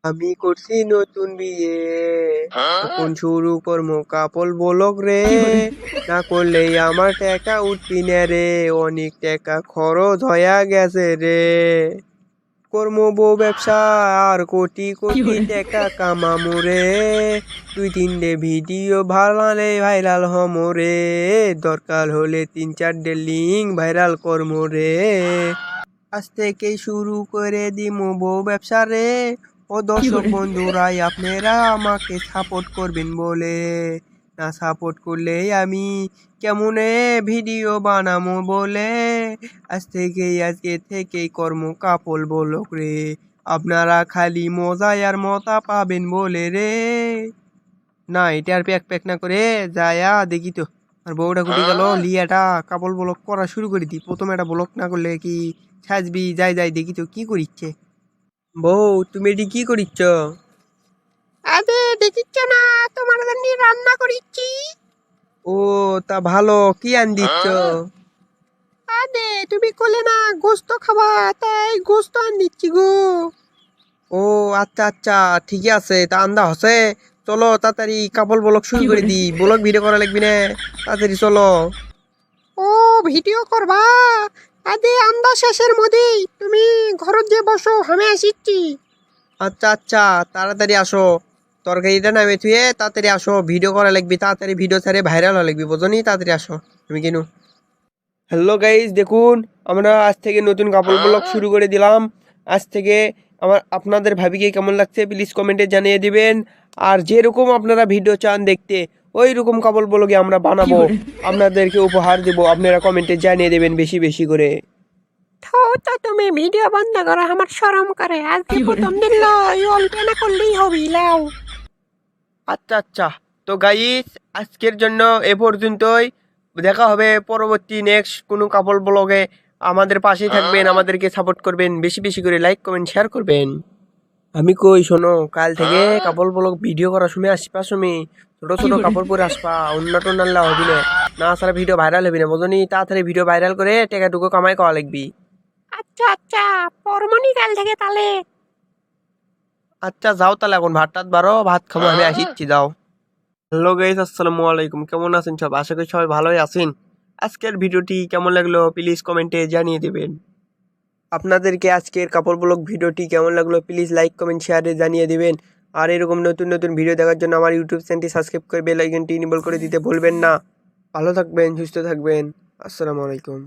আমি করছি নতুন বিয়ে, এখন শুরু করবো কাপল ব্লগ রে। না করলেই আমার টাকা উঠবি না রে, অনেক টাকা খরচ হয়ে গেছে রে। করবো বউ ব্যবসা আর কোটি কোটি টাকা কামামু রে। দুই তিনটে ভিডিও ভাইরালে ভাইরাল হমো রে, দরকার হলে 3-4টে লিঙ্ক ভাইরাল করমো রে। আজ থেকেই শুরু করে দিমু বউ ব্যবসা রে। ও দর্শক বন্ধুরাই আপনারা আমাকে সাপোর্ট করবেন বলে, না সাপোর্ট করলে আমি কেমনে ভিডিও বানামো বলে। আজকে থেকেই কর্ম কাপল ব্লগ রে, আপনারা খালি মজা আর মতা পাবেন বলে রে। না এটা আর প্যাক প্যাক না করে যায়া দেখি তো আর বউটা কুটি গেল, লিয়াটা কাপল ব্লক করা শুরু করে দি। প্রথমে একটা ব্লক না করলে কি সাজবি? যাই যাই দেখি তো কি করিচ্ছে। বউ তুমি এটি কি করিচ্ছ? আরে দেখিচ্ছ না, তোমার জন্য রান্না করিচ্ছি। ও তা ভালো, কি আন দিচ্ছ? আরে তুমি কলে না গোস্ত খাবা, তাই গোস্ত আন দিচ্ছি গো। ও আচ্ছা আচ্ছা ঠিকই আছে, তা আন্দা হসে। চলো তাড়াতাড়ি কাপল ব্লক শুরু করে দি, ব্লক ভিডিও করা লাগবি না, তাড়াতাড়ি চলো। ও ভিডিও করবা? আরে আন্দা শেষের মধ্যেই তুমি ঘরত যে বসো, আমি আসিচ্ছি। আচ্ছা আচ্ছা তাড়াতাড়ি আসো, তরকারিটা নামে থুয়ে তাড়াতাড়ি আসো, ভিডিও করা লাগবি, তাড়াতাড়ি ভিডিও ছাড়ে ভাইরাল হওয়া লাগবি, বোঝনি? তাড়াতাড়ি আসো তুমি কিনু। হ্যালো গাইজ, দেখুন আমরা আজ থেকে নতুন কাপড় ব্লগ শুরু করে দিলাম। আজ থেকে আপনাদের ভাবিকে কেমন লাগছে প্লিজ কমেন্টে জানিয়ে দিবেন। আর যেরকম আপনারা ভিডিও চান দেখতে, ওই রকম কাপড় ব্লগে আমরা বানাবো, আপনাদেরকে উপহার দেবো, আপনারা কমেন্টে জানিয়ে দেবেন বেশি বেশি করে। তো তুমি ভিডিও বন্ধ করো, আমার শরম করে। আজকে প্রথম দিন লই, অল্প না করলেই হবি লাও। আচ্ছা আচ্ছা, তো গাইস আজকের জন্য এ পর্যন্তই। দেখা হবে পরবর্তী নেক্সট কোনো কাপড় ব্লগে। আমাদের পাশেই থাকবেন, আমাদেরকে সাপোর্ট করবেন, বেশি বেশি করে লাইক কমেন্ট শেয়ার করবেন। আমি কই শোনো, কাল থেকে কাপড় ব্লগ ভিডিও করার সময় আসবা, তুমি ছোট ছোট কাপড় পরে আসবা, অন্য টন্যাল্লা হবি না, না সারা ভিডিও ভাইরাল হবি না, বুঝনি? তাড়াতাড়ি ভিডিও ভাইরাল করে টাকাটুকু কামাই করা লাগবি। আচ্ছা আচ্ছা, পরমনি কাল থেকে তাহলে। আচ্ছা যাও তাহলে, এখন ভাত টাত বারো, ভাত খাবো, আমি আসিচ্ছি, যাও। হ্যালো গাইস, আসসালামু আলাইকুম, কেমন আছেন সব? আশা করি সবাই ভালোই আছেন। আজকের ভিডিওটি কেমন লাগলো প্লিজ কমেন্টে জানিয়ে দেবেন। আপনাদেরকে আজকের কাপড় ব্লগ ভিডিওটি কেমন লাগলো প্লিজ লাইক কমেন্ট শেয়ারে জানিয়ে দিবেন। আর এরকম নতুন নতুন ভিডিও দেখার জন্য আমার ইউটিউব চ্যানেলটি সাবস্ক্রাইব করে বেল আইকনটি ইনেবল করে দিতে ভুলবেন না। ভালো থাকবেন, সুস্থ থাকবেন, আসসালামু আলাইকুম।